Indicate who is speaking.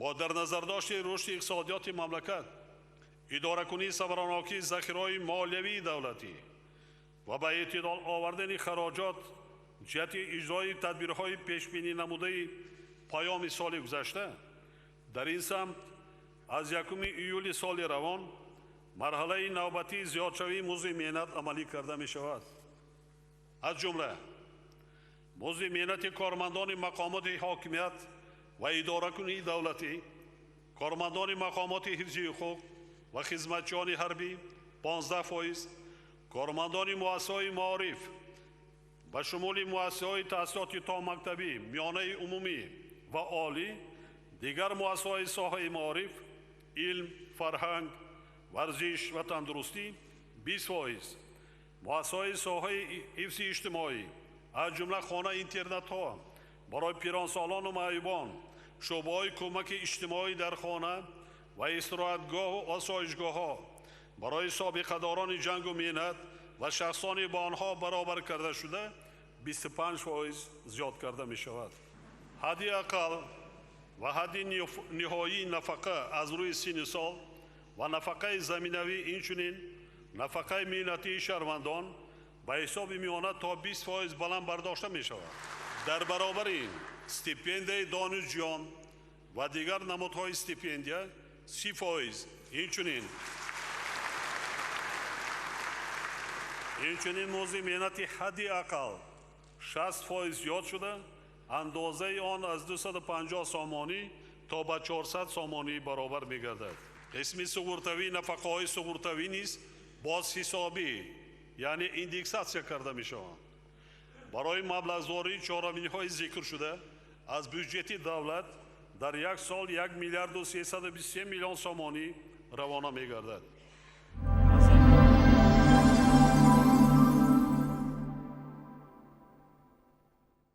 Speaker 1: با در نظر داشت رشد اقتصادیات مملکت، اداره‌کنی سبراناکی ذخیره‌های مالیوی دولتی و به اعتدال آوردن خراجات جهت اجرای تدبیرهای پیشبینی نموده پایان سال گذشته، در این سمت از 1 ایول سال روان مرحله نوبتی زیادشوی مزد مهنت عملی کرده می شود. از جمله مزد مهنت کارمندان مقامات حاکمیت و اداره‌کنی دولتی، کارمندان مقامات حفظی حقوق و خدمتچیان حربی 15%، کارمندان مؤسسه‌های معارف به شمول مؤسسه‌های تحصیلات تا مکتبی، میانه عمومی و عالی، دیگر مؤسسه‌های ساحه معارف، علم، فرهنگ، ورزش و تندرستی 20%، مؤسسه‌های ساحه حفظ اجتماعی از جمله خانه اینترنت‌ها برای پیرانسالان و معیوبان، شعبه‌های کمک اجتماعی در خانه و استراحتگاه و آسایشگاه‌ها برای سابقه‌داران جنگ و مهنت و شخصان با آنها برابر کرده شده 25% زیاد کرده می شود. حد اقل و حد نهایی نفقه از روی سن سال و نفقه زمینوی اینچنین نفقه مهنتی شهروندان به حساب میانه تا 20% بلند برداشته می شود. در برابر این استیپندیای دانشجویان و دیگر نمودهای استیپندیه 30%، اینچنین موضوع مهنتی حدی اقل 60% زیاد شده، اندازه آن از 250 سامانی تا به 400 سامانی برابر می گردد. قسم سقورتوی نفقه های سقورتوی نیز باز حسابی یعنی ایندکساسیا کرده می شوند. برای مبلغ‌زایی چهارمینی های ذکر شده از بودجت دولت در یک سال 1 میلیارد و 323 میلیون سامانی روانه می گردد.